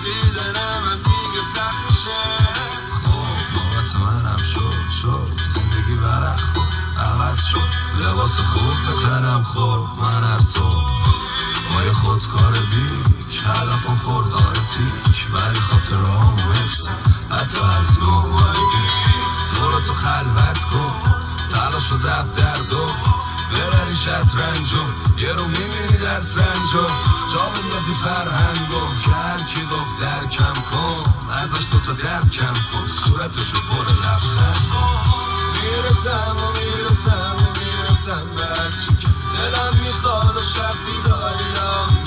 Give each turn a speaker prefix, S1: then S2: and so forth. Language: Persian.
S1: دیدن من دیگه سخت میشه. خب نوبت منم شد زندگی ورق خود عوض شد، لباس خوب به تنم خورد. من هر صبح با یه خودکار بیک هدفم خوردار تیک، ولی خاطرام حفظم حتی از نومایگی. برو تو خلوت کن تلاش و زب در دو، ببری شطرنجو یه رو میبینی دست رنجو. جا بندازی فرهنگو که هرکی گفت درکم کن، ازش دوتا درد کم کن، صورتشو پر لبخند کن. میرسم به هرچی که دلم میخواد و شب بیداریم